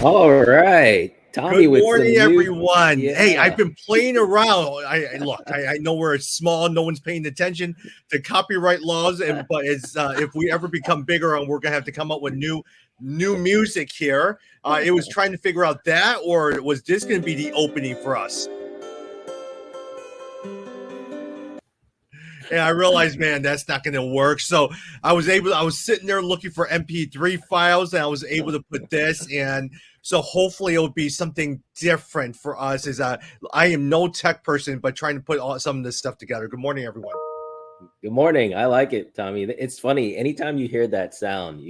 All right. Tommy Good with morning, some new. everyone. Hey, I've Yeah. been playing around. I know we're small, no one's paying attention to copyright laws, but it's if we ever become bigger, and we're gonna have to come up with new music here. It was trying to figure out that, or was this gonna be the opening for us? And I realized, man, that's not going to work. So I was sitting there looking for MP3 files, and I was able to put this. And so hopefully it'll be something different for us. I am no tech person, but trying to put some of this stuff together. Good morning, everyone. Good morning. I like it, Tommy. It's funny. Anytime you hear that sound,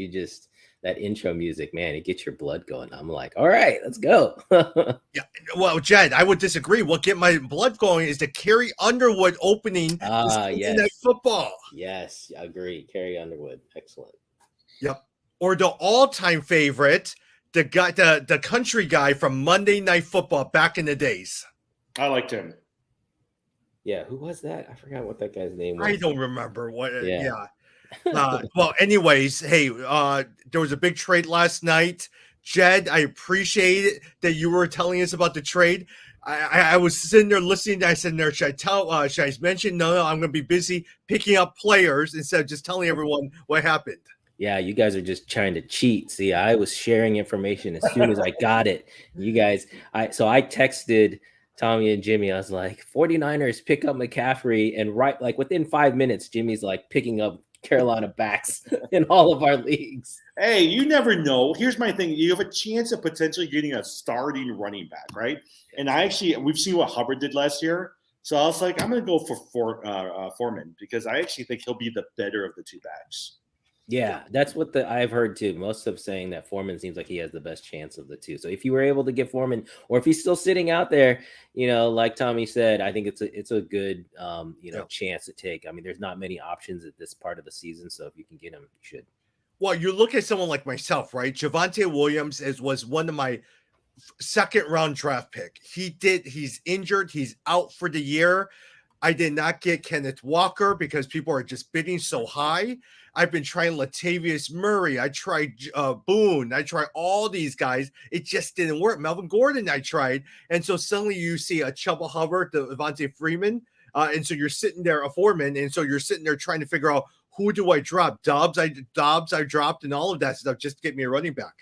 that intro music, man, it gets your blood going. I'm like, all right, let's go. Yeah, well, Jed, I would disagree. What get my blood going is the Carrie Underwood opening to Sunday Night Yes. Football. Yes, I agree. Carrie Underwood. Excellent. Yep. Or the all-time favorite, the country guy from Monday Night Football back in the days. I liked him. Yeah, who was that? I forgot what that guy's name was. I don't remember what. Yeah. Well, anyways, hey, there was a big trade last night. Jed, I appreciate it that you were telling us about the trade. I was sitting there listening. I said, "There, should I mention? No, I'm going to be busy picking up players instead of just telling everyone what happened." Yeah, you guys are just trying to cheat. See, I was sharing information as soon as I got it. You guys, I texted Tommy and Jimmy. I was like, 49ers pick up McCaffrey, and right like within 5 minutes, Jimmy's like picking up Carolina backs in all of our leagues. Hey, you never know. Here's my thing. You have a chance of potentially getting a starting running back, right? And we've seen what Hubbard did last year. So I was like, I'm going to go for Foreman because I actually think he'll be the better of the two backs. Yeah, that's what I've heard too. Most of saying that Foreman seems like he has the best chance of the two. So if you were able to get Foreman, or if he's still sitting out there, like Tommy said, I think it's a good chance to take. I mean, there's not many options at this part of the season, so if you can get him, you should. Well, you look at someone like myself, right? Javonte Williams was one of my second round draft pick. He's injured. He's out for the year. I did not get Kenneth Walker because people are just bidding so high. I've been trying Latavius Murray. I tried Boone. I tried all these guys. It just didn't work. Melvin Gordon, I tried. And so suddenly you see a Chuba Hubbard, the Devontae Freeman. And so you're sitting there, a Foreman. And so you're sitting there trying to figure out, who do I drop? Dobbs I dropped, and all of that stuff just to get me a running back.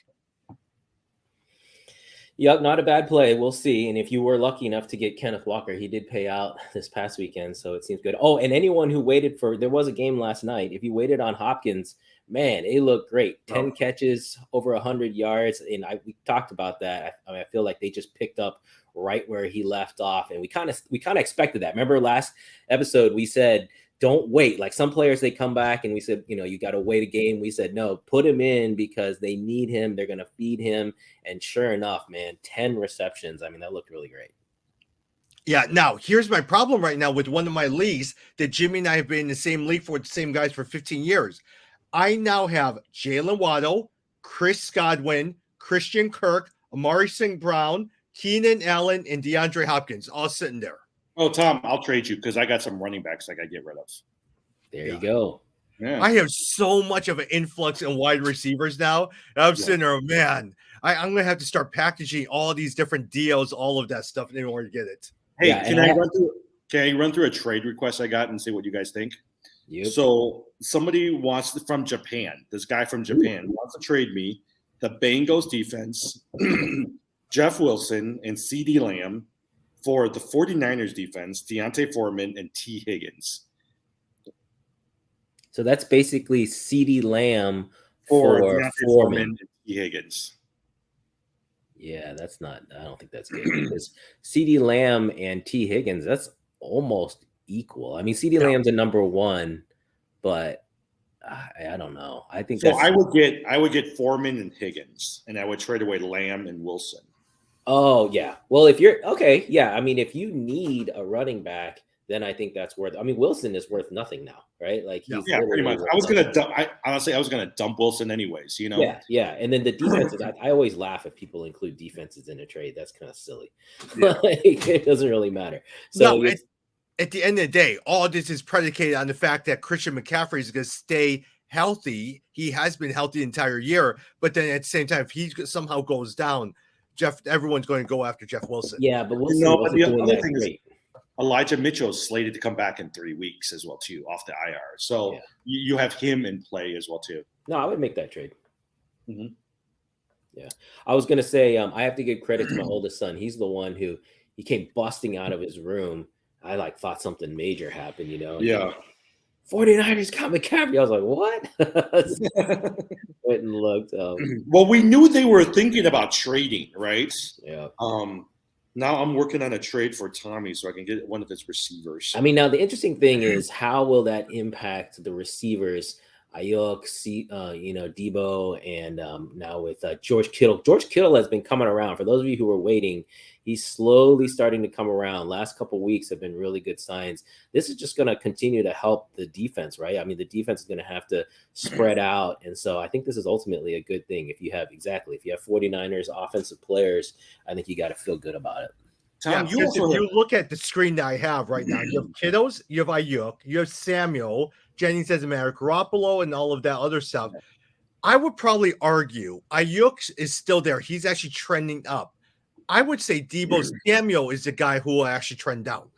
Yep, not a bad play. We'll see. And if you were lucky enough to get Kenneth Walker, he did pay out this past weekend, so it seems good. Oh, and anyone who waited there was a game last night. If you waited on Hopkins, man, it looked great. 10 catches, over 100 yards, and we talked about that. I feel like they just picked up right where he left off, and we kind of expected that. Remember last episode we said, don't wait. Like some players, they come back and we said, you got to wait a game. We said, no, put him in because they need him. They're going to feed him. And sure enough, man, 10 receptions. I mean, that looked really great. Yeah. Now, here's my problem right now with one of my leagues that Jimmy and I have been in the same league for the same guys for 15 years. I now have Jalen Waddle, Chris Godwin, Christian Kirk, Amari St. Brown, Keenan Allen, and DeAndre Hopkins all sitting there. Oh, Tom, I'll trade you because I got some running backs I got to get rid of. There you go. Yeah. I have so much of an influx in wide receivers now. I'm sitting there, man, I'm going to have to start packaging all these different deals, all of that stuff in order to get it. Hey, can I run through a trade request I got and see what you guys think? Yep. So somebody from Japan, this guy from Japan wants to trade me the Bengals defense, Jeff Wilson, and CeeDee Lamb for the 49ers defense, Deontay Foreman, and T. Higgins. So that's basically CeeDee Lamb for Foreman and T. Higgins. Yeah, that's not – I don't think that's good because CeeDee Lamb and T. Higgins, that's almost equal. I mean, CeeDee Lamb's a number one, but I don't know. I think so. I would get Foreman and Higgins, and I would trade away Lamb and Wilson. Oh, yeah. Well, if you're – okay, yeah. I mean, if you need a running back, then I think that's worth – I mean, Wilson is worth nothing now, right? Like he's pretty much. I was going to dump Wilson anyways, Yeah. And then the defenses, I always laugh if people include defenses in a trade. That's kind of silly. Yeah. It doesn't really matter. So at the end of the day, all this is predicated on the fact that Christian McCaffrey is going to stay healthy, he has been healthy the entire year. But then at the same time, if he somehow goes down, everyone's going to go after Jeff Wilson. Yeah, but Wilson No, but wasn't the doing other that thing is great. Elijah Mitchell is slated to come back in 3 weeks as well too, off the IR. So Yeah. you have him in play as well too. No, I would make that trade. Mhm. Yeah, I was gonna say I have to give credit to my oldest son. He's the one who he came busting out of his room. I like thought something major happened, you know. And Yeah. 49ers got McCaffrey. I was like, what? Went and looked. Well, we knew they were thinking about trading, right? Yeah. Now I'm working on a trade for Tommy so I can get one of his receivers. I mean, now the interesting thing is how will that impact the receivers? Ayuk, Debo, and now with George Kittle. George Kittle has been coming around. For those of you who are waiting, he's slowly starting to come around. Last couple of weeks have been really good signs. This is just going to continue to help the defense, right? I mean, the defense is going to have to spread out. And so I think this is ultimately a good thing. If you have 49ers offensive players, I think you got to feel good about it. Tom, if you look at the screen that I have right now, you have Kittles, you have Ayuk, you have Samuel, Jennings doesn't matter, Garoppolo, and all of that other stuff. I would probably argue Ayuk is still there. He's actually trending up. I would say Debo Samuel is the guy who will actually trend down.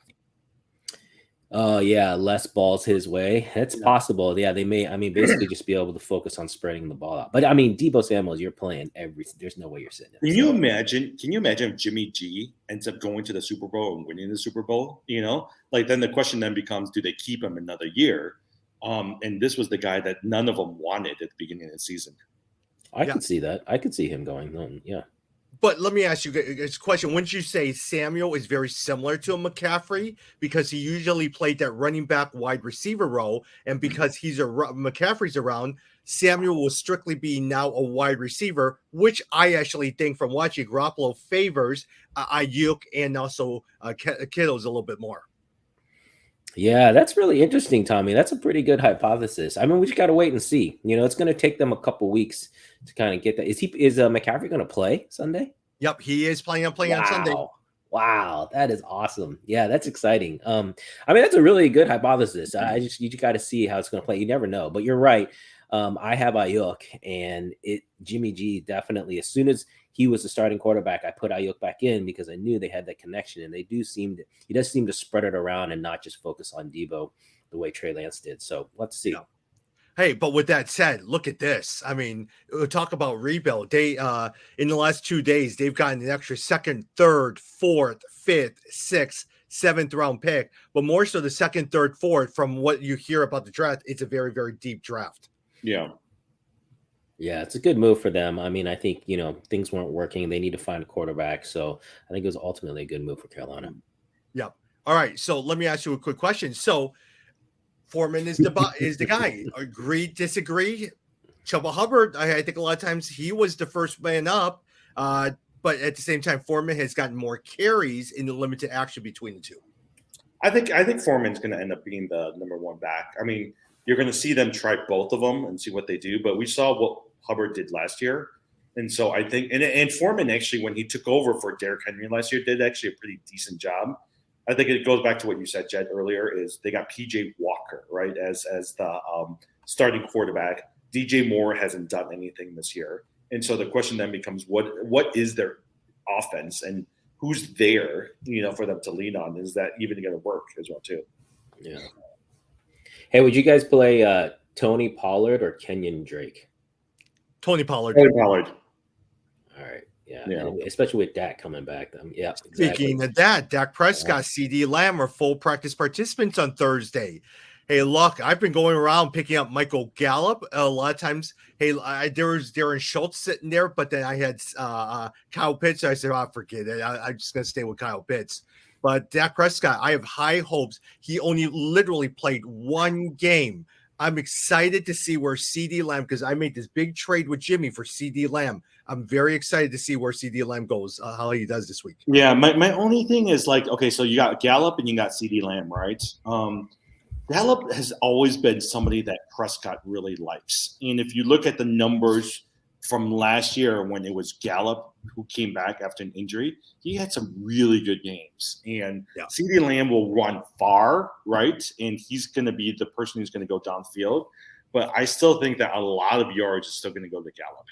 Yeah, less balls his way. It's possible. Yeah, they may. I mean, basically just be able to focus on spreading the ball out. But I mean, Debo Samuel, you're playing there's no way you're sitting. Can you imagine if Jimmy G ends up going to the Super Bowl and winning the Super Bowl? You know, like then the question then becomes, do they keep him another year? And this was the guy that none of them wanted at the beginning of the season. I could see that. I could see him going. Yeah. But let me ask you a question. Wouldn't you say Samuel is very similar to a McCaffrey because he usually played that running back wide receiver role, and because McCaffrey's around, Samuel will strictly be now a wide receiver, which I actually think from watching Garoppolo favors Ayuk and also Kittle's a little bit more. Yeah, that's really interesting, Tommy. That's a pretty good hypothesis. I mean, we just got to wait and see. You know, it's going to take them a couple weeks to kind of get that. Is McCaffrey going to play Sunday? Yep, he is playing on Sunday. Wow, that is awesome. Yeah, that's exciting. I mean, that's a really good hypothesis. You just got to see how it's going to play. You never know, but you're right. I have Ayuk, and Jimmy G definitely. As soon as he was the starting quarterback, I put Ayuk back in because I knew they had that connection, and he does seem to spread it around and not just focus on Debo the way Trey Lance did. So let's see. Yeah. Hey, but with that said, look at this. I mean, we'll talk about rebuild. They in the last 2 days, they've gotten an extra second, third, fourth, fifth, sixth, seventh round pick, but more so the second, third, fourth. From what you hear about the draft, it's a very, very deep draft. Yeah. Yeah, it's a good move for them. I mean, I think, things weren't working. They need to find a quarterback. So I think it was ultimately a good move for Carolina. Yeah. All right. So let me ask you a quick question. So Foreman is the guy. Agree, disagree? Chuba Hubbard, I think a lot of times he was the first man up. But at the same time, Foreman has gotten more carries in the limited action between the two. I think Foreman's going to end up being the number one back. I mean, you're going to see them try both of them and see what they do. But we saw what Hubbard did last year. And so I think – and Foreman actually, when he took over for Derrick Henry last year, did actually a pretty decent job. I think it goes back to what you said, Jed, earlier, is they got P.J. Walker, right, as the starting quarterback. DJ Moore hasn't done anything this year. And so the question then becomes what is their offense and who's there, for them to lean on? Is that even going to work as well, too? Yeah. Hey, would you guys play Tony Pollard or Kenyon Drake? Tony Pollard. All right. Yeah. Especially with Dak coming back. Yeah. Exactly. Speaking of that, Dak Prescott, CeeDee Lamb are full practice participants on Thursday. Hey, look, I've been going around picking up Michael Gallup a lot of times. Hey, there was Darren Schultz sitting there, but then I had Kyle Pitts. So I said, forget it. I'm just going to stay with Kyle Pitts. But Dak Prescott, I have high hopes. He only literally played one game. I'm excited to see where CeeDee Lamb, because I made this big trade with Jimmy for CeeDee Lamb. I'm very excited to see where CeeDee Lamb goes, how he does this week. Yeah, my only thing is okay, so you got Gallup and you got CeeDee Lamb, right? Gallup has always been somebody that Prescott really likes. And if you look at the numbers from last year when it was Gallup who came back after an injury, he had some really good games. And CeeDee Lamb will run far, right? And he's going to be the person who's going to go downfield. but I still think that a lot of yards is still going to go to Gallup.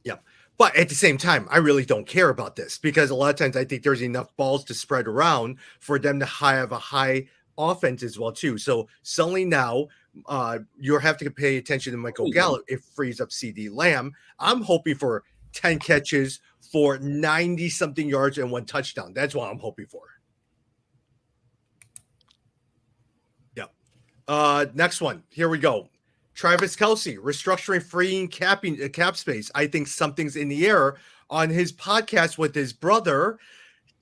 Yeah. But at the same time, I really don't care about this because a lot of times I think there's enough balls to spread around for them to have a high offense as well too. So suddenly now you have to pay attention to Michael Gallup. It frees up CD Lamb. I'm hoping for 10 catches for 90 something yards and 1 touchdown. That's what I'm hoping for. Yeah. Next one. Here we go. Travis Kelce, restructuring, freeing cap space. I think something's in the air. On his podcast with his brother,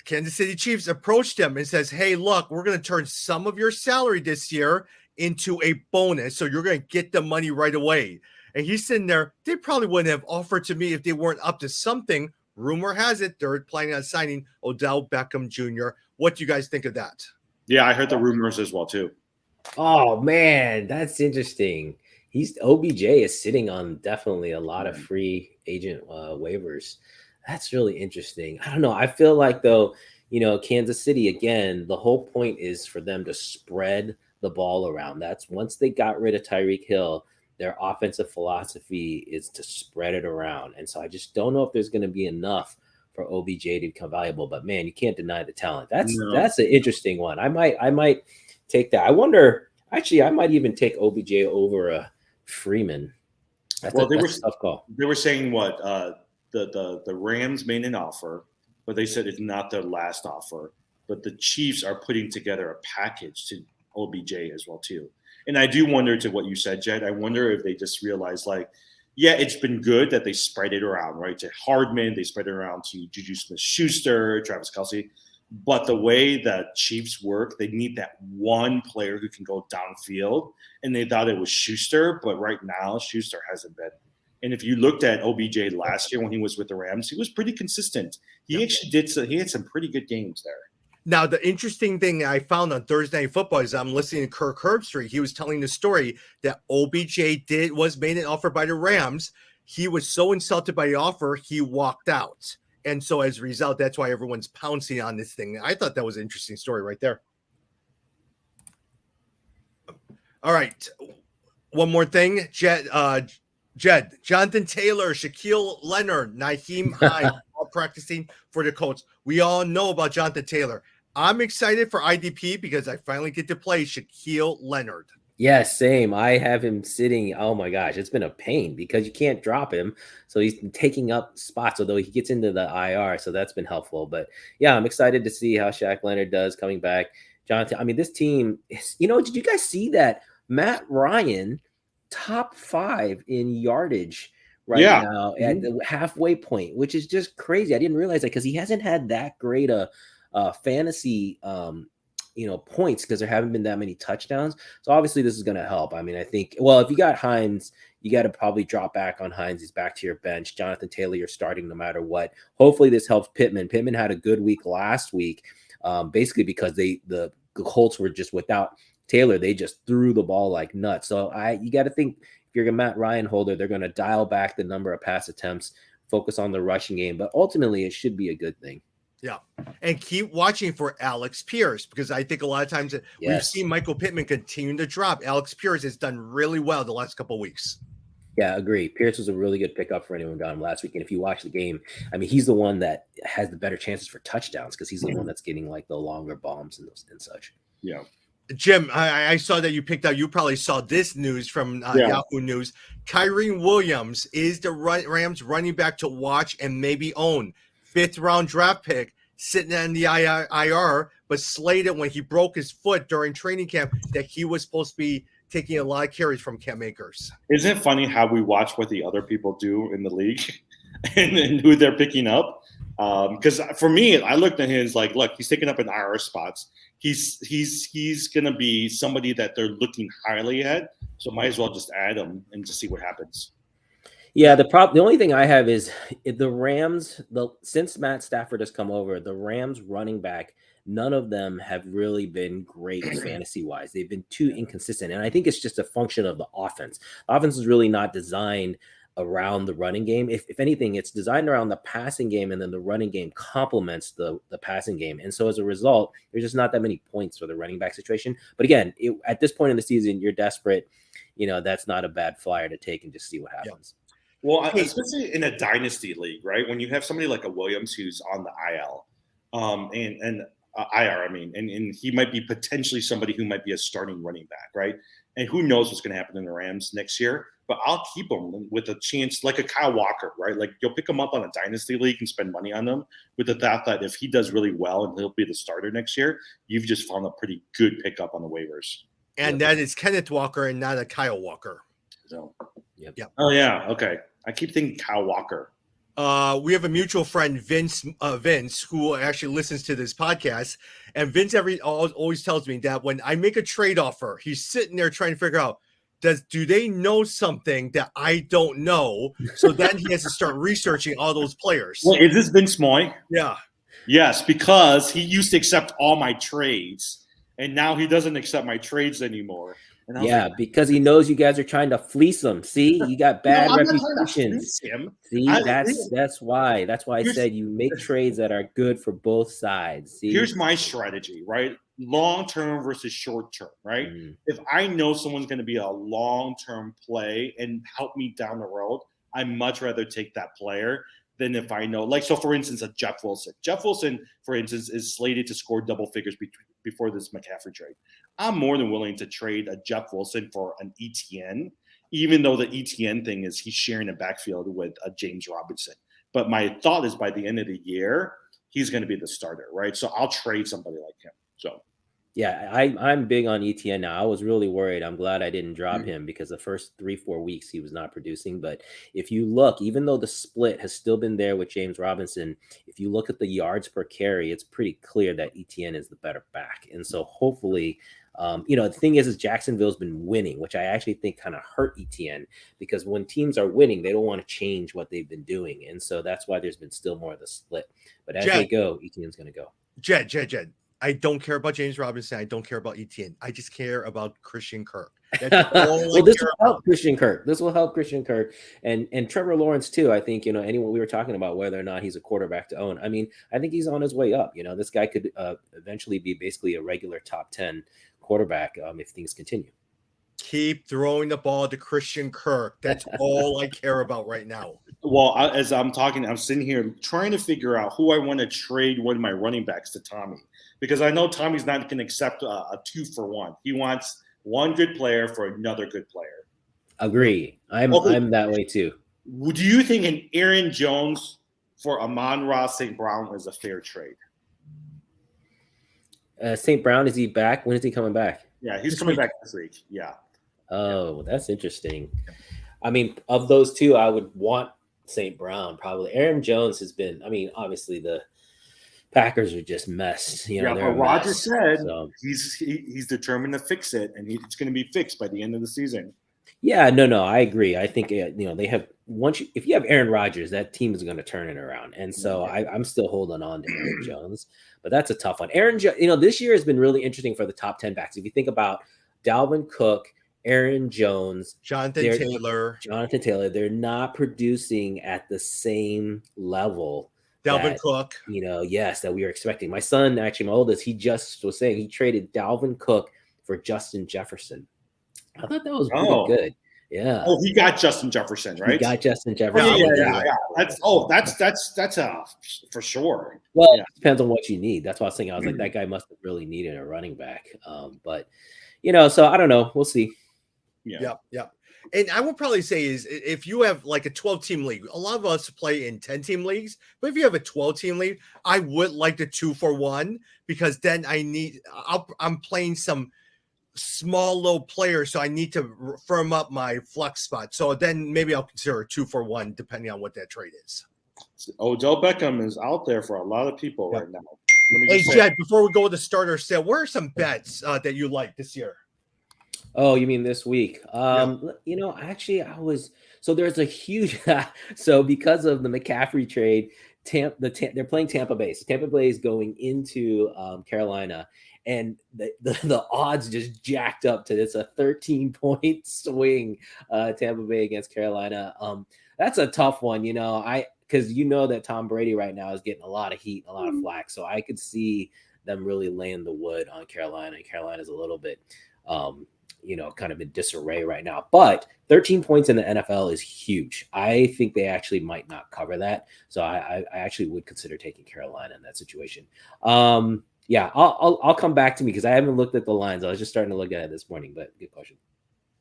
Kansas City Chiefs approached him and says, hey, look, we're going to turn some of your salary this year into a bonus. So you're going to get the money right away. And he's sitting there. They probably wouldn't have offered to me if they weren't up to something. Rumor has it they're planning on signing Odell Beckham Jr. What do you guys think of that? Yeah, I heard the rumors as well, too. Oh, man, that's interesting. OBJ is sitting on definitely a lot of free agent waivers. That's really interesting. I don't know. I feel like, though, Kansas City, again, the whole point is for them to spread the ball around. That's once they got rid of Tyreek Hill, their offensive philosophy is to spread it around. And so I just don't know if there's going to be enough for OBJ to become valuable. But, man, you can't deny the talent. That's an interesting one. I might take that. I wonder, actually, I might even take OBJ over Freeman. That's a tough call. They were saying what the Rams made an offer, but they said it's not their last offer. But the Chiefs are putting together a package to OBJ as well too. And I do wonder, to what you said, Jed, I wonder if they just realized, like, yeah, it's been good that they spread it around, right? To Hardman, they spread it around to Juju Smith-Schuster, Travis Kelce. But the way that Chiefs work, they need that one player who can go downfield. And they thought it was Schuster, but right now Schuster hasn't been. And if you looked at OBJ last year when he was with the Rams, he was pretty consistent. He actually he had some pretty good games there. Now, the interesting thing I found on Thursday Night Football is I'm listening to Kirk Herbstreit. He was telling the story that OBJ was made an offer by the Rams. He was so insulted by the offer, he walked out. And so as a result, that's why everyone's pouncing on this thing. I thought that was an interesting story right there. All right. One more thing. Jed, Jonathan Taylor, Shaquille Leonard, Nyheim Hines, all practicing for the Colts. We all know about Jonathan Taylor. I'm excited for IDP because I finally get to play Shaquille Leonard. Yeah, same. I have him sitting. Oh my gosh, it's been a pain because you can't drop him. So he's been taking up spots, although he gets into the IR. So that's been helpful. But yeah, I'm excited to see how Shaq Leonard does coming back. Jonathan, I mean, this team is, did you guys see that Matt Ryan top 5 in yardage now at the halfway point, which is just crazy. I didn't realize that because he hasn't had that great a fantasy points because there haven't been that many touchdowns. So obviously this is going to help. I mean, I think, well, if you got Hines, you got to probably drop back on Hines. He's back to your bench. Jonathan Taylor, you're starting no matter what. Hopefully this helps Pittman. Pittman had a good week last week, basically because the Colts were just without Taylor. They just threw the ball like nuts. So you got to think if you're a Matt Ryan holder, they're going to dial back the number of pass attempts, focus on the rushing game, but ultimately it should be a good thing. Yeah. And keep watching for Alex Pierce because I think a lot of times we've seen Michael Pittman continue to drop. Alex Pierce has done really well the last couple of weeks. Yeah, agree. Pierce was a really good pickup for anyone got him last week. And if you watch the game, I mean, he's the one that has the better chances for touchdowns because he's the one that's getting like the longer bombs and such. Yeah. Jim, I saw that you picked out. You probably saw this news from Yahoo News. Kyren Williams is the Rams running back to watch and maybe own. 5th round draft pick sitting on the IR, but slated when he broke his foot during training camp that he was supposed to be taking a lot of carries from Cam Akers. Isn't it funny how we watch what the other people do in the league and who they're picking up? Because for me, I looked at his like, look, he's taking up an IR spots. He's gonna be somebody that they're looking highly at. So might as well just add him and just see what happens. Yeah, the only thing I have is the Rams. Since Matt Stafford has come over, the Rams running back, none of them have really been great fantasy wise. They've been too inconsistent, and I think it's just a function of the offense. The offense is really not designed around the running game. If anything, it's designed around the passing game, and then the running game complements the passing game. And so as a result, there's just not that many points for the running back situation. But again, at this point in the season, you're desperate. That's not a bad flyer to take and just see what happens. Well, especially in a dynasty league, right? When you have somebody like a Williams who's on the IL, and IR, and he might be potentially somebody who might be a starting running back, right? And who knows what's going to happen in the Rams next year? But I'll keep him with a chance, like a Kyle Walker, right? Like you'll pick him up on a dynasty league and spend money on him with the thought that if he does really well and he'll be the starter next year, you've just found a pretty good pickup on the waivers. And that is Kenneth Walker and not a Kyle Walker. So, yep. Oh yeah, okay. I keep thinking Kyle Walker. We have a mutual friend, Vince, who actually listens to this podcast. And Vince always tells me that when I make a trade offer, he's sitting there trying to figure out, do they know something that I don't know? So then he has to start researching all those players. Well, is this Vince Moy? Yeah. Yes, because he used to accept all my trades, and now he doesn't accept my trades anymore. Yeah, because he knows you guys are trying to fleece him. See, you got bad reputation. See, that's why. That's why I said you make trades that are good for both sides. See? Here's my strategy, right? Long-term versus short-term, right? Mm-hmm. If I know someone's going to be a long-term play and help me down the road, I'd much rather take that player than if I know, like, so for instance, a Jeff Wilson. Jeff Wilson, for instance, is slated to score double figures before this McCaffrey trade. I'm more than willing to trade a Jeff Wilson for an ETN, even though the ETN thing is he's sharing a backfield with a James Robinson. But my thought is by the end of the year, he's going to be the starter, right? So I'll trade somebody like him. So, yeah, I'm big on ETN now. I was really worried. I'm glad I didn't drop him because the first 3-4 weeks he was not producing. But if you look, even though the split has still been there with James Robinson, if you look at the yards per carry, it's pretty clear that ETN is the better back. And so hopefully, the thing is Jacksonville's been winning, which I actually think kind of hurt ETN because when teams are winning, they don't want to change what they've been doing. And so that's why there's been still more of the split. But as they go, ETN's going to go. Jed. I don't care about James Robinson. I don't care about ETN. I just care about Christian Kirk. That's all well, this will help Christian Kirk. This will help Christian Kirk and Trevor Lawrence too. I think, anyone we were talking about whether or not he's a quarterback to own. I mean, I think he's on his way up. This guy could eventually be basically a regular top 10 quarterback if things continue. Keep throwing the ball to Christian Kirk. That's all I care about right now. Well, as I'm talking, I'm sitting here trying to figure out who I want to trade one of my running backs to Tommy, because I know Tommy's not going to accept a 2-for-1. He wants one good player for another good player. Agree. I'm that way too. Do you think an Aaron Jones for Amon-Ra St. Brown is a fair trade? St. Brown, is he back? When is he coming back? Yeah, he's coming back this week. Yeah. Oh, that's interesting. I mean, of those two, I would want St. Brown probably. Aaron Jones has been, obviously the Packers are just messed. But Roger said he's determined to fix it, and it's going to be fixed by the end of the season. Yeah, no, I agree. I think they have if you have Aaron Rodgers, that team is going to turn it around, and so I'm still holding on to Aaron Jones, but that's a tough one. Aaron, this year has been really interesting for the top 10 backs. If you think about Dalvin Cook, Aaron Jones, Jonathan Taylor, they're not producing at the same level. Dalvin Cook, that we were expecting. My son, actually, my oldest, he just was saying he traded Dalvin Cook for Justin Jefferson. I thought that was pretty good. Yeah. Oh, he got Justin Jefferson, right? He got Justin Jefferson. Yeah. That's for sure. Well, it depends on what you need. That's why I was thinking. I was like, that guy must have really needed a running back. But so I don't know. We'll see. Yeah. And I would probably say is if you have like a 12-team league, a lot of us play in 10-team leagues, but if you have a 12-team league, I would like the 2-for-1 because then I'm playing some small low players, so I need to firm up my flex spot. So then maybe I'll consider a 2-for-1 depending on what that trade is. Odell Beckham is out there for a lot of people right now. Hey, Jed, before we go to the starter sale, what are some bets that you like this year? Oh, you mean this week? Actually, there's a huge so because of the McCaffrey trade, they're playing Tampa Bay. So Tampa Bay is going into Carolina, and the odds just jacked up to it's a 13-point swing. Tampa Bay against Carolina. That's a tough one, because that Tom Brady right now is getting a lot of heat, a lot of flack. So I could see them really laying the wood on Carolina. And Carolina's a little bit, kind of in disarray right now. But 13 points in the NFL is huge. I think they actually might not cover that. So I actually would consider taking Carolina in that situation. Yeah, I'll come back to me because I haven't looked at the lines. I was just starting to look at it this morning, but good question.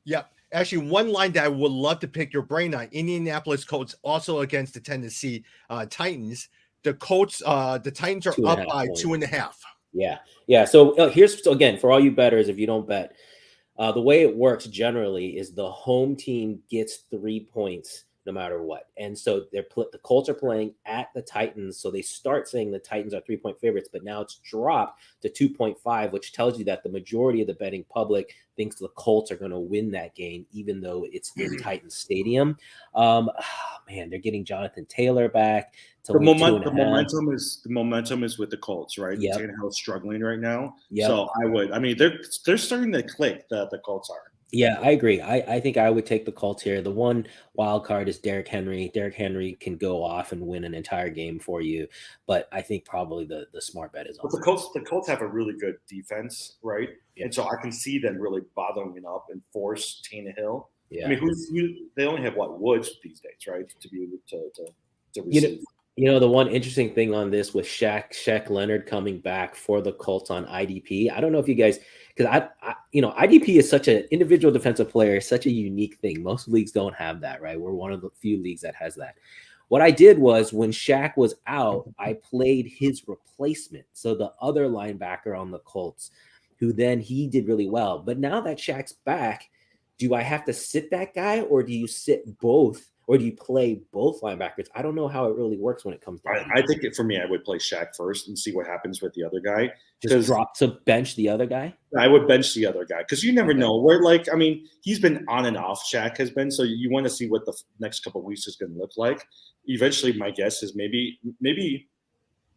Yeah. Actually, one line that I would love to pick your brain on: Indianapolis Colts also against the Tennessee Titans. The Titans are up by 2.5. Yeah. So again, for all you bettors, if you don't bet, the way it works generally is the home team gets 3 points no matter what. And so the Colts are playing at the Titans. So they start saying the Titans are 3-point favorites, but now it's dropped to 2.5, which tells you that the majority of the betting public thinks the Colts are going to win that game, even though it's in Titans Stadium. Man, they're getting Jonathan Taylor back. The momentum is with the Colts, right? Yep. Tannehill's struggling right now. Yep. So they're starting to click, the Colts are. Yeah, I agree. I think I would take the Colts here. The one wild card is Derrick Henry. Derrick Henry can go off and win an entire game for you, but I think probably the smart bet is on the Colts. The Colts have a really good defense, right? Yeah. And so I can see them really bothering up and force Tannehill. Yeah. I mean, they only have Woods these days, right? To be able to receive. The one interesting thing on this with Shaq Leonard coming back for the Colts on IDP. I don't know if you guys, because IDP is such an individual defensive player, such a unique thing. Most leagues don't have that, right? We're one of the few leagues that has that. What I did was when Shaq was out, I played his replacement. So the other linebacker on the Colts, who then he did really well. But now that Shaq's back, do I have to sit that guy or do you sit both? Or do you play both linebackers? I don't know how it really works when it comes down. I think for me, I would play Shaq first and see what happens with the other guy. Bench the other guy? I would bench the other guy because you never know. He's been on and off. Shaq has been, so you want to see what the next couple of weeks is going to look like. Eventually, my guess is maybe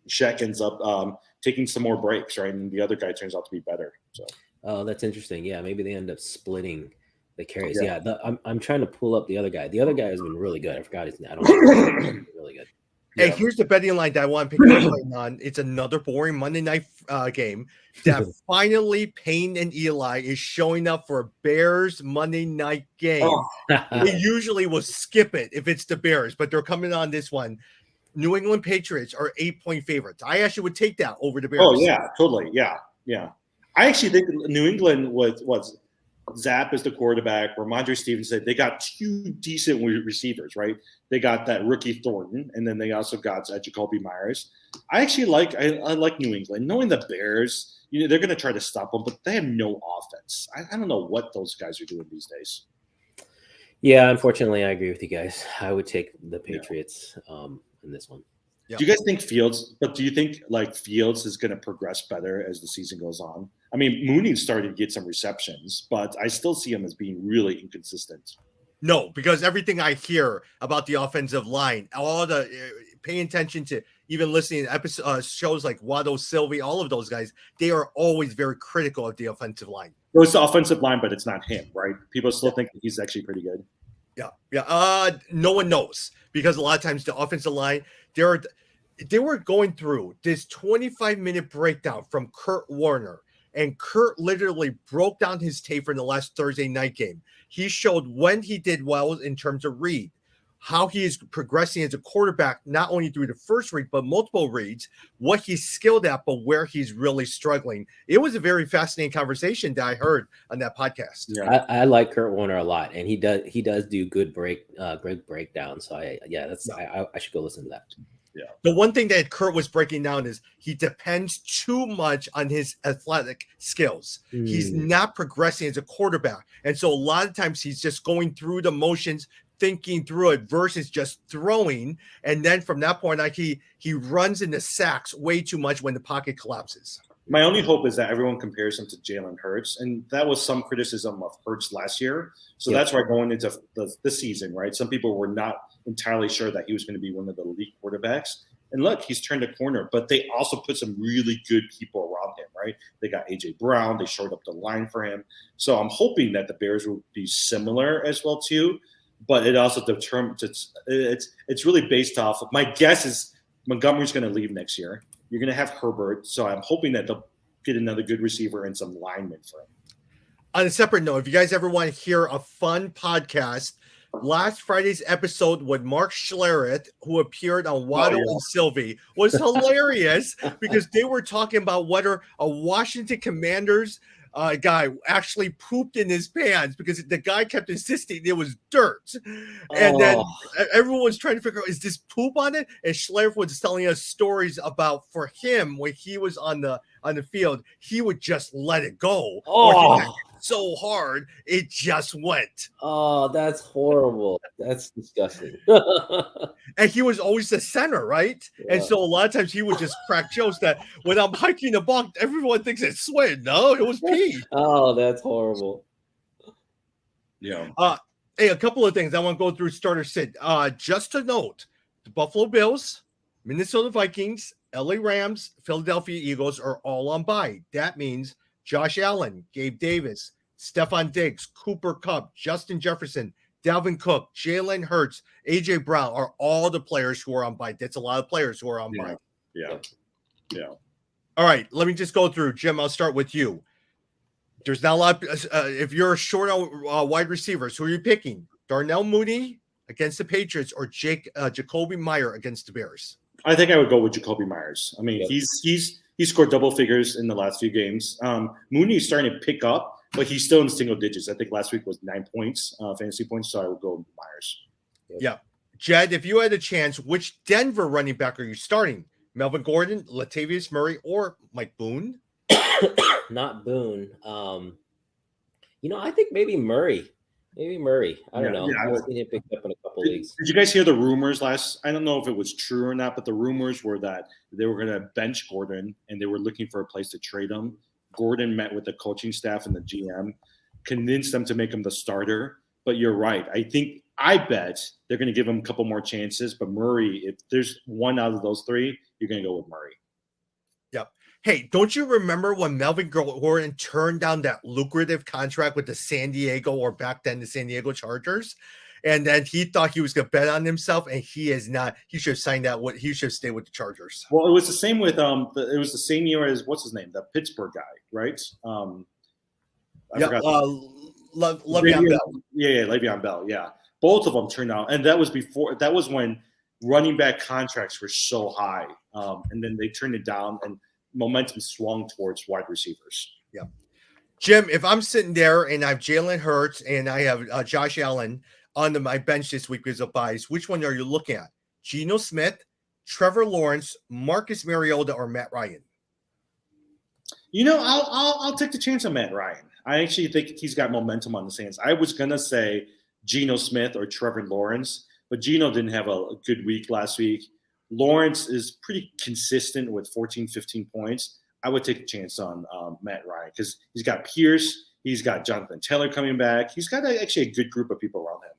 Shaq ends up taking some more breaks, right? And the other guy turns out to be better. So. Oh, that's interesting. Yeah, maybe they end up splitting the carries. Yeah, I'm trying to pull up the other guy. The other guy has been really good. I forgot his name. I don't know. Really good. Hey, here's the betting line that I want to pick up on. It's another boring Monday night game that finally Payne and Eli is showing up for a Bears Monday night game. They usually will skip it if it's the Bears, but they're coming on this one. New England Patriots are 8-point favorites. I actually would take that over the Bears. Oh, yeah, totally. Yeah. I actually think New England was Zapp is the quarterback. Ramondre Stevenson. They got two decent receivers, right? They got that rookie Thornton, and then they also got Jacoby Myers. I actually like New England. Knowing the Bears, they're going to try to stop them, but they have no offense. I don't know what those guys are doing these days. Yeah, unfortunately, I agree with you guys. I would take the Patriots in this one. Yep. Do you guys think Fields? But do you think Fields is going to progress better as the season goes on? I mean, Mooney started to get some receptions, but I still see him as being really inconsistent. No, because everything I hear about the offensive line, all the paying attention to, even listening to shows like Wado Sylvie, all of those guys, they are always very critical of the offensive line. Well, it's the offensive line, but it's not him, right? People still think that he's actually pretty good. Yeah. No one knows because a lot of times the offensive line, they were going through this 25-minute breakdown from Kurt Warner, and Kurt literally broke down his tape from the last Thursday night game. He showed when he did well in terms of read, how he is progressing as a quarterback, not only through the first read, but multiple reads, what he's skilled at, but where he's really struggling. It was a very fascinating conversation that I heard on that podcast. Yeah. I like Kurt Warner a lot, and he does do good breakdown. So I should go listen to that. Yeah. The one thing that Kurt was breaking down is he depends too much on his athletic skills. He's not progressing as a quarterback. And so a lot of times he's just going through the motions, thinking through it versus just throwing. And then from that point, he runs into sacks way too much when the pocket collapses. My only hope is that everyone compares him to Jalen Hurts. And that was some criticism of Hurts last year. So that's why going into this season, right? Some people were not entirely sure that he was going to be one of the elite quarterbacks. And look, he's turned a corner, but they also put some really good people around him, right? They got A.J. Brown. They shored up the line for him. So I'm hoping that the Bears will be similar as well, too. but it also determines it's really based off of, my guess is Montgomery's going to leave next year. You're going to have Herbert, so I'm hoping that they'll get another good receiver and some linemen for him. On a separate note, if you guys ever want to hear a fun podcast, last Friday's episode with Mark Schlereth, who appeared on Waddle and Sylvie, was hilarious because they were talking about whether a Washington Commanders guy actually pooped in his pants because the guy kept insisting it was dirt. And then everyone was trying to figure out, is this poop on it? And Schlereth was telling us stories about, for him, when he was on the field, he would just let it go. So hard it just went. Oh, that's horrible. That's disgusting. And he was always the center, right? Yeah. And so a lot of times he would just crack jokes that when I'm hiking the block, everyone thinks it's sweat. No, it was pee. Oh, that's horrible. Yeah. Hey, a couple of things I want to go through starter sit. Just to note, the Buffalo Bills, Minnesota Vikings, LA Rams, Philadelphia Eagles are all on bye. That means Josh Allen, Gabe Davis, Stephon Diggs, Cooper Kupp, Justin Jefferson, Dalvin Cook, Jalen Hurts, A.J. Brown are all the players who are on bye. That's a lot of players who are on bye. Yeah. All right, let me just go through. Jim, I'll start with you. There's not a lot. If you're short on wide receivers, who are you picking? Darnell Mooney against the Patriots or Jacoby Meyer against the Bears? I think I would go with Jacoby Myers. I mean, he scored double figures in the last few games. Mooney is starting to pick up, but he's still in single digits. I think last week was 9 points, fantasy points, so I would go with Myers. Yeah. Jed, if you had a chance, which Denver running back are you starting? Melvin Gordon, Latavius Murray, or Mike Boone? Not Boone. I think maybe Murray. Maybe Murray. I don't know. Yeah, I've seen him picked up in a couple leagues. Did you guys hear the rumors I don't know if it was true or not, but the rumors were that they were going to bench Gordon and they were looking for a place to trade him. Gordon met with the coaching staff and the GM, convinced them to make him the starter. But you're right. I bet they're going to give him a couple more chances. But Murray, if there's one out of those three, you're going to go with Murray. Yep. Hey, don't you remember when Melvin Gordon turned down that lucrative contract with the San Diego, or back then the San Diego Chargers? And then he thought he was going to bet on himself, and he is not. He should have signed that. He should stay with the Chargers. Well, it was the same with it was the same year as what's his name, the Pittsburgh guy, right? Le'Veon Bell. Yeah, Le'Veon Bell. Yeah, both of them turned out, and that was before. That was when running back contracts were so high, and then they turned it down, and momentum swung towards wide receivers. Yeah, Jim, if I'm sitting there and I have Jalen Hurts and I have Josh Allen on my bench this week because of buys, which one are you looking at? Geno Smith, Trevor Lawrence, Marcus Mariota, or Matt Ryan? I'll take the chance on Matt Ryan. I actually think he's got momentum on the Saints. I was gonna say Geno Smith or Trevor Lawrence, but Geno didn't have a good week last week. Lawrence is pretty consistent with 14, 15 points. I would take a chance on Matt Ryan because he's got Pierce, he's got Jonathan Taylor coming back. He's got actually a good group of people around him.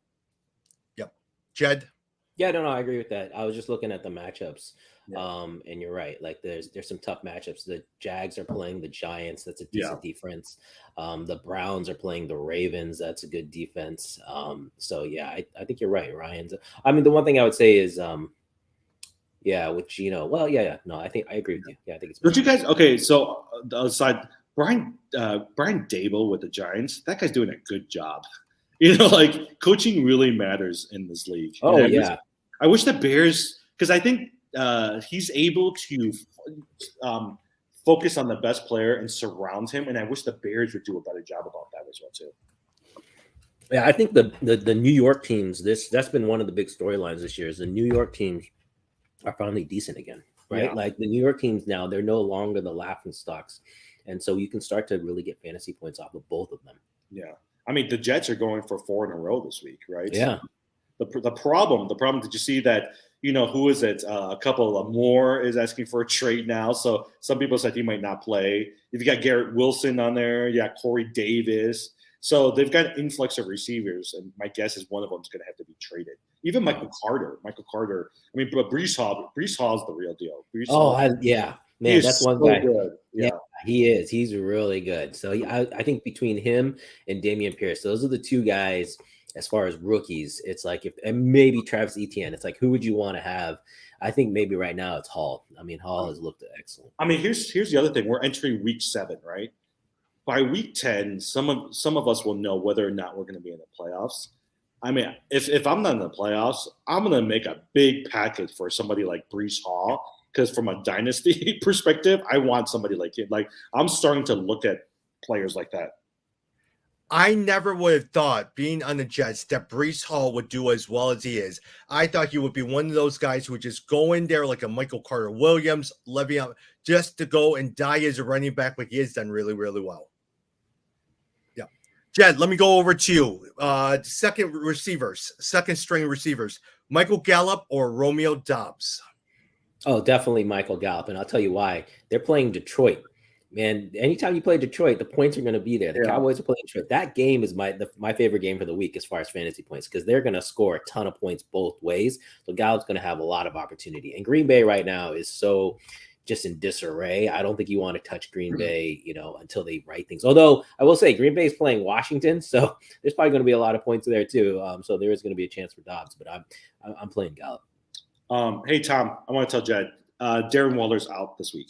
Yep. Jed? Yeah, no, I agree with that. I was just looking at the matchups, and you're right. Like, there's some tough matchups. The Jags are playing the Giants. That's a decent defense. The Browns are playing the Ravens. That's a good defense. So yeah, I think you're right. Ryan's. I mean, the one thing I would say is, with Geno. Well, no, I agree with you. Yeah, I think it's. Don't you guys? Okay, so the other side, Brian Daboll with the Giants. That guy's doing a good job. Like, coaching really matters in this league. Oh, yeah. I wish the Bears, because I think he's able to focus on the best player and surround him, and I wish the Bears would do a better job about that as well, too. Yeah, I think the New York teams, that's been one of the big storylines this year, is the New York teams are finally decent again, right? Yeah. Like, the New York teams now, they're no longer the laughing stocks, and so you can start to really get fantasy points off of both of them. Yeah. I mean, the Jets are going for 4 in a row this week, right? Yeah. The problem, did you see that, who is it? A couple of Moore is asking for a trade now. So some people said he might not play. If you got Garrett Wilson on there, Corey Davis. So they've got an influx of receivers, and my guess is one of them is going to have to be traded. Even Michael Carter. I mean, but Breece Hall is the real deal. Man, that's one guy. Good. Yeah, he is. He's really good. So I think between him and Dameon Pierce, those are the two guys. as far as rookies, it's like and maybe Travis Etienne. It's like, who would you want to have? I think maybe right now it's Hall. I mean, Hall has looked excellent. I mean, here's the other thing. We're entering week 7, right? By week 10, some of us will know whether or not we're going to be in the playoffs. I mean, if I'm not in the playoffs, I'm going to make a big package for somebody like Breece Hall, because from a dynasty perspective, I want somebody like him. Like, I'm starting to look at players like that. I never would have thought, being on the Jets, that Breece Hall would do as well as he is. I thought he would be one of those guys who would just go in there like a Michael Carter Williams, Le'Veon, just to go and die as a running back, like he has done really, really well. Yeah. Jed, let me go over to you. Second string receivers, Michael Gallup or Romeo Doubs? Oh, definitely Michael Gallup. And I'll tell you why. They're playing Detroit. Man, anytime you play Detroit, the points are going to be there. The Cowboys are playing Detroit. That game is my favorite game for the week as far as fantasy points, because they're going to score a ton of points both ways. So Gallup's going to have a lot of opportunity. And Green Bay right now is so just in disarray. I don't think you want to touch Green Bay, until they right things. Although I will say Green Bay is playing Washington, so there's probably going to be a lot of points there too. So there is going to be a chance for Dobbs, but I'm playing Gallup. Hey Tom, I want to tell Jed, Darren Waller's out this week.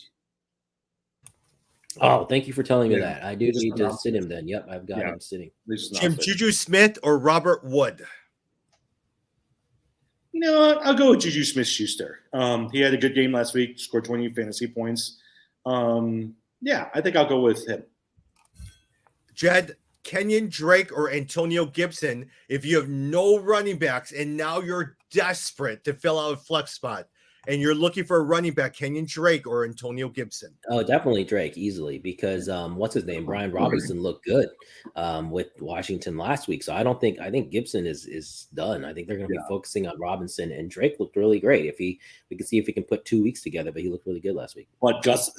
Oh, thank you for telling me that. I do need to sit him then. Yep, I've got him sitting. Jim, Juju Smith or Robert Wood? You know what? I'll go with Juju Smith-Schuster. He had a good game last week, scored 20 fantasy points. Yeah, I think I'll go with him. Jed, Kenyon Drake or Antonio Gibson, if you have no running backs and now you're desperate to fill out a flex spot, and you're looking for a running back, Kenyon Drake or Antonio Gibson? Oh, definitely Drake, easily, because what's his name? Brian Robinson looked good with Washington last week. So I think Gibson is done. I think they're going to be focusing on Robinson, and Drake looked really great. We can see if he can put 2 weeks together, but he looked really good last week. But Gus,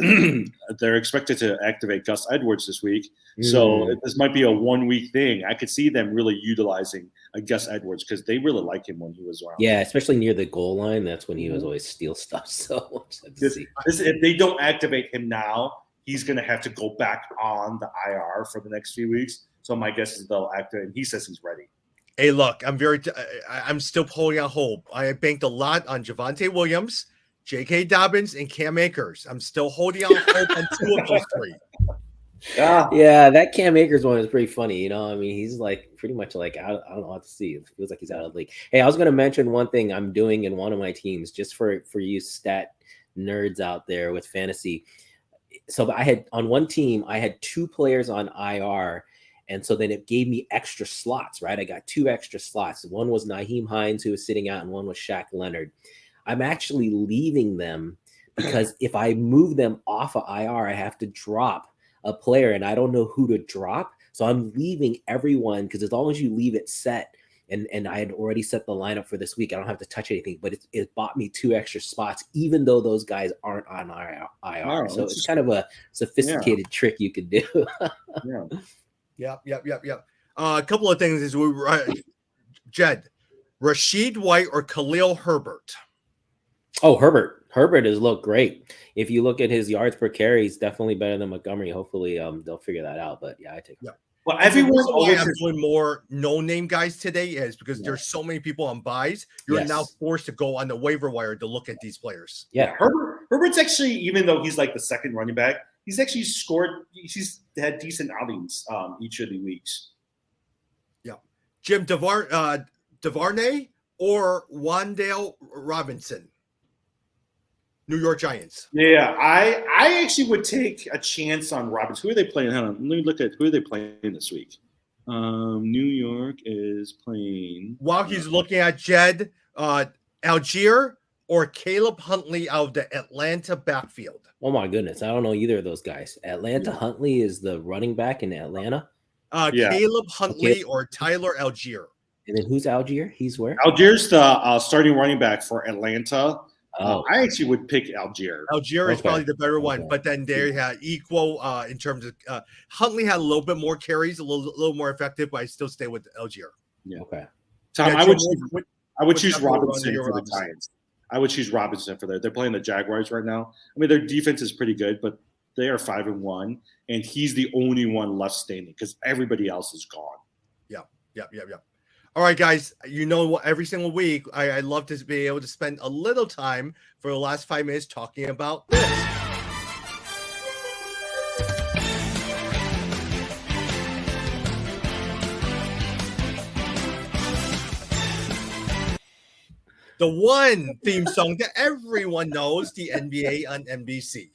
they're expected to activate Gus Edwards this week. So this might be a 1 week thing. I could see them really utilizing Gus Edwards because they really like him when he was around. Yeah, especially near the goal line. That's when he was always steal stuff. So if they don't activate him now, he's going to have to go back on the IR for the next few weeks. So my guess is they'll activate. And he says he's ready. Hey, look, I'm still pulling out hope. I banked a lot on Javonte Williams, J.K. Dobbins, and Cam Akers. I'm still holding out hope on 2 of those 3. Yeah, that Cam Akers one is pretty funny. I mean, he's like pretty much like I don't know what to see. It feels like he's out of the league. Hey, I was going to mention one thing I'm doing in one of my teams, just for you stat nerds out there with fantasy. So I had on one team, I had 2 players on IR, and so then it gave me extra slots. Right, I got 2 extra slots. One was Nyheim Hines, who was sitting out, and one was Shaq Leonard. I'm actually leaving them because if I move them off of IR, I have to drop a player, and I don't know who to drop. So I'm leaving everyone, because as long as you leave it set, and I had already set the lineup for this week, I don't have to touch anything, but it bought me 2 extra spots, even though those guys aren't on IR. Wow, so it's kind of a sophisticated trick you could do. Yep. A couple of things is Jed, Rashid White or Khalil Herbert? Oh, Herbert has looked great. If you look at his yards per carry, he's definitely better than Montgomery. Hopefully, they'll figure that out. But yeah, I take him. Well, everyone's always doing more no-name guys today is because there's so many people on buys. You're now forced to go on the waiver wire to look at these players. Yeah, Herbert's actually, even though he's like the second running back, he's actually scored. He's had decent outings each of the weeks. Yeah, Jim Duvernay or Wan'Dale Robinson, New York Giants. Yeah, I actually would take a chance on Robinson. Who are they playing? Hold on, let me look at who are they playing this week. New York is playing. While he's looking at Jed, Algier or Caleb Huntley out of the Atlanta backfield. Oh my goodness, I don't know either of those guys. Huntley is the running back in Atlanta. Caleb Huntley or Tyler Algier. And then who's Algier? He's where? Algier's the starting running back for Atlanta. Oh. I actually would pick Algier. Algier is probably the better one, but then they had equal in terms of Huntley had a little bit more carries, a little more effective, but I still stay with Algier. Yeah. Okay. Tom, I would choose Robinson for the Giants. I would choose Robinson for they're playing the Jaguars right now. I mean, their defense is pretty good, but they are 5-1, and he's the only one left standing because everybody else is gone. Yeah. All right, guys. You know what? Every single week, I love to be able to spend a little time for the last 5 minutes talking about this. The one theme song that everyone knows, the NBA on NBC.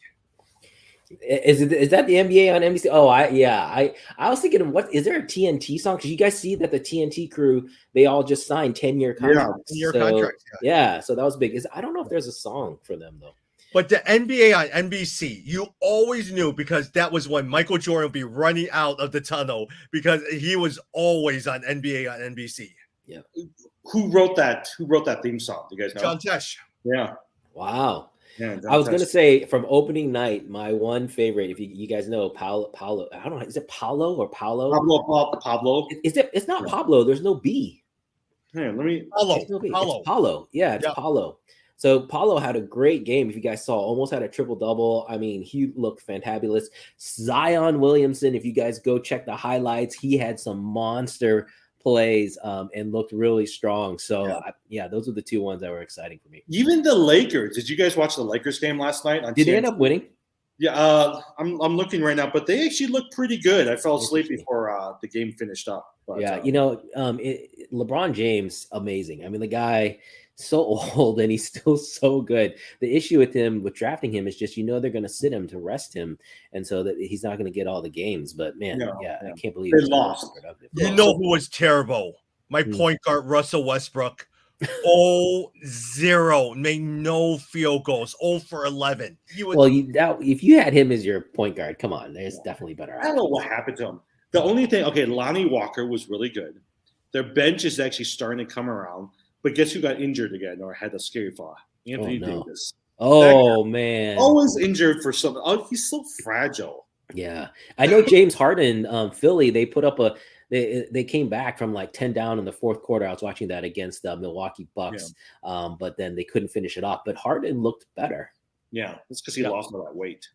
Is that the NBA on NBC? Oh, I was thinking, what is there a TNT song? Because you guys see that the TNT crew, they all just signed 10-year contracts. 10-year contracts. Yeah, so that was big. I don't know if there's a song for them though. But the NBA on NBC, you always knew, because that was when Michael Jordan would be running out of the tunnel, because he was always on NBA on NBC. Yeah. Who wrote that? Who wrote that theme song? Do you guys know? John Tesh. Yeah. Wow. Yeah, I was going to say, from opening night, my one favorite, if you guys know, Paulo, I don't know, is it Paulo or Paulo? Pablo. It's not Pablo. There's no B. Here, let me. Paulo. No B. It's Paulo. Yeah, it's Paulo. So Paulo had a great game. If you guys saw, almost had a triple-double. I mean, he looked fantabulous. Zion Williamson, if you guys go check the highlights, he had some monster plays and looked really strong. So those are the two ones that were exciting for me. Even the Lakers. Did you guys watch the Lakers game last night? Did they end up winning? Yeah, I'm looking right now, but they actually looked pretty good. I fell asleep before the game finished up. But, LeBron James, amazing. I mean, the guy, so old and he's still so good. The issue with him, with drafting him, is just they're going to sit him to rest him, and so that he's not going to get all the games. But man, I can't believe they lost. You know who was terrible? My point guard, Russell Westbrook. 0-0, made no field goals, 0 for 11. If you had him as your point guard, come on, there's definitely better. I don't know what happened to him. The only thing, Lonnie Walker was really good. Their bench is actually starting to come around, but guess who got injured again or had a scary fall? Anthony Davis. Oh man, always injured for something. Oh, he's so fragile. Yeah, I know James Harden, Philly. They put up They came back from like 10 down in the fourth quarter. I was watching that against the Milwaukee Bucks, but then they couldn't finish it off. But Harden looked better. Yeah, it's because he lost all that weight.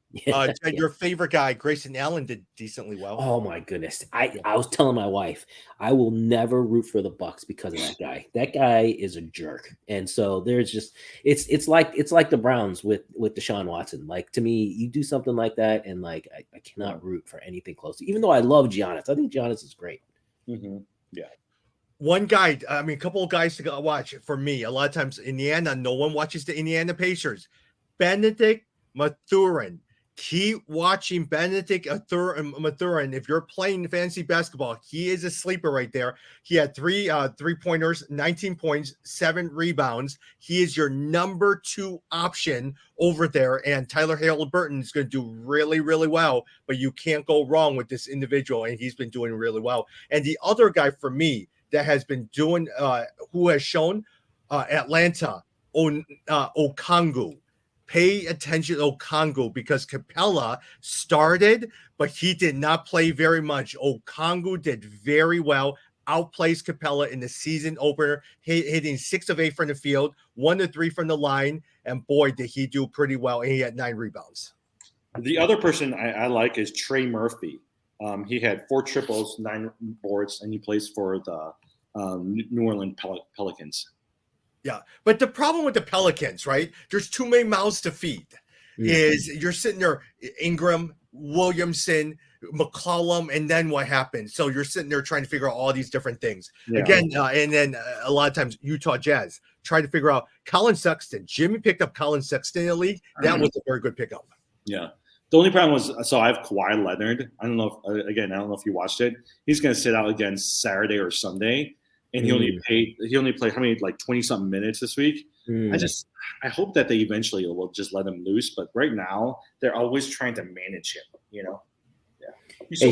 Your favorite guy, Grayson Allen, did decently well. Oh my goodness! I was telling my wife, I will never root for the Bucks because of that guy. That guy is a jerk, and so there's just it's like the Browns with Deshaun Watson. Like, to me, you do something like that, and like I cannot root for anything close. Even though I love Giannis, I think Giannis is great. Mm-hmm. Yeah. One guy, a couple of guys to watch for me. A lot of times, Indiana, no one watches the Indiana Pacers. Benedict Mathurin. Keep watching Benedict Mathurin. If you're playing fantasy basketball, he is a sleeper right there. He had 3 3-pointers, 19 points, 7 rebounds. He is your number 2 option over there. And Tyler Halliburton is going to do really, really well. But you can't go wrong with this individual, and he's been doing really well. And the other guy for me that has been doing, who has shown, Atlanta, Okongwu. Pay attention to Okongwu, because Capella started, but he did not play very much. Okongwu did very well, outplays Capella in the season opener, hitting 6 of 8 from the field, 1 of 3 from the line, and boy, did he do pretty well. And he had 9 rebounds. The other person I like is Trey Murphy. He had 4 triples, 9 boards, and he plays for the New Orleans Pelicans. Yeah, but the problem with the Pelicans, right? There's too many mouths to feed. Is you're sitting there, Ingram, Williamson, McCollum, and then what happens? So you're sitting there trying to figure out all these different things. Yeah. Again, and then a lot of times Utah Jazz try to figure out Colin Sexton. Jimmy picked up Colin Sexton in the league. That was a very good pickup. Yeah. The only problem was, so I have Kawhi Leonard. I don't know if you watched it. He's going to sit out again Saturday or Sunday. And he only played how many, like 20-something minutes this week. I hope that they eventually will just let him loose. But right now, they're always trying to manage him, Yeah. Hey,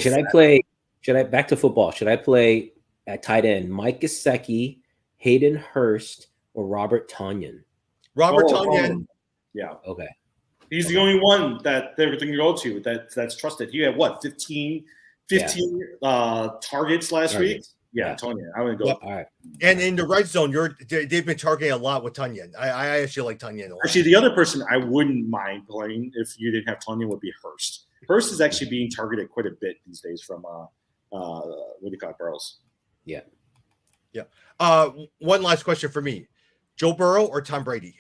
should I back to football? Should I play at tight end Mike Gesicki, Hayden Hurst, or Robert Tonyan? Robert Tonyan. Yeah. Okay. He's the only one that they're going to go to that's trusted. He had 15 targets last week. Yeah, Tonyan. I would go. Yep. All right. And in the red zone, they've been targeting a lot with Tonyan. I actually like Tonyan a lot. Actually, the other person I wouldn't mind playing if you didn't have Tonyan would be Hurst. Hurst is actually being targeted quite a bit these days from what do you call it, Burrows. Yeah. One last question for me: Joe Burrow or Tom Brady?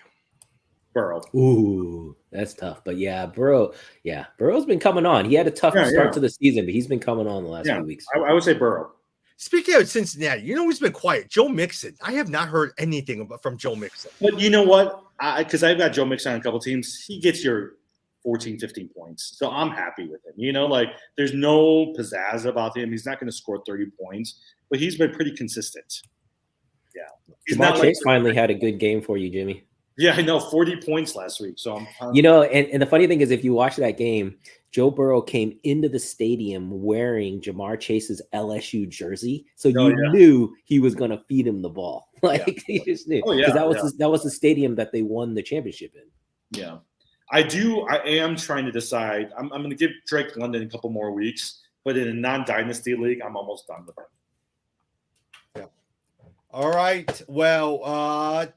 Burrow. Ooh, that's tough. But yeah, Burrow's been coming on. He had a tough start to the season, but he's been coming on the last few weeks. I would say Burrow. Speaking of Cincinnati, you know who's been quiet? Joe Mixon. I have not heard anything from Joe Mixon. But you know what? Because I've got Joe Mixon on a couple teams. He gets your 14, 15 points. So I'm happy with him. You know, like there's no pizzazz about him. He's not going to score 30 points, but he's been pretty consistent. Yeah. Jamar Chase finally had a good game for you, Jimmy. Yeah, I know, 40 points last week. So you know, and the funny thing is, if you watch that game, Joe Burrow came into the stadium wearing Jamar Chase's LSU jersey, so you knew he was going to feed him the ball. Like he just knew, because that was the stadium that they won the championship in. Yeah, I am trying to decide. I'm going to give Drake London a couple more weeks, but in a non-dynasty league, I'm almost done with him. Yeah. All right. Well,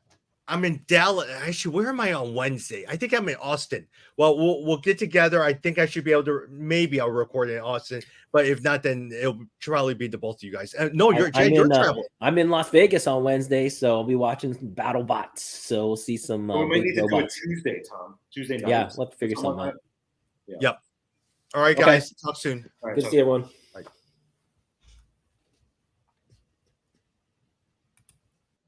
I'm in Dallas. Actually, where am I on Wednesday? I think I'm in Austin. Well, we'll get together. I think I should be able to. Maybe I'll record in Austin, but if not, then it'll probably be to both of you guys. No, you're traveling. I'm in Las Vegas on Wednesday, so I'll be watching BattleBots. So we'll see some. We may need to do it Tuesday, Tom. Tuesday night. Yeah, we'll have to figure something out. Yeah. Yep. All right, guys. Talk soon. Good to see everyone.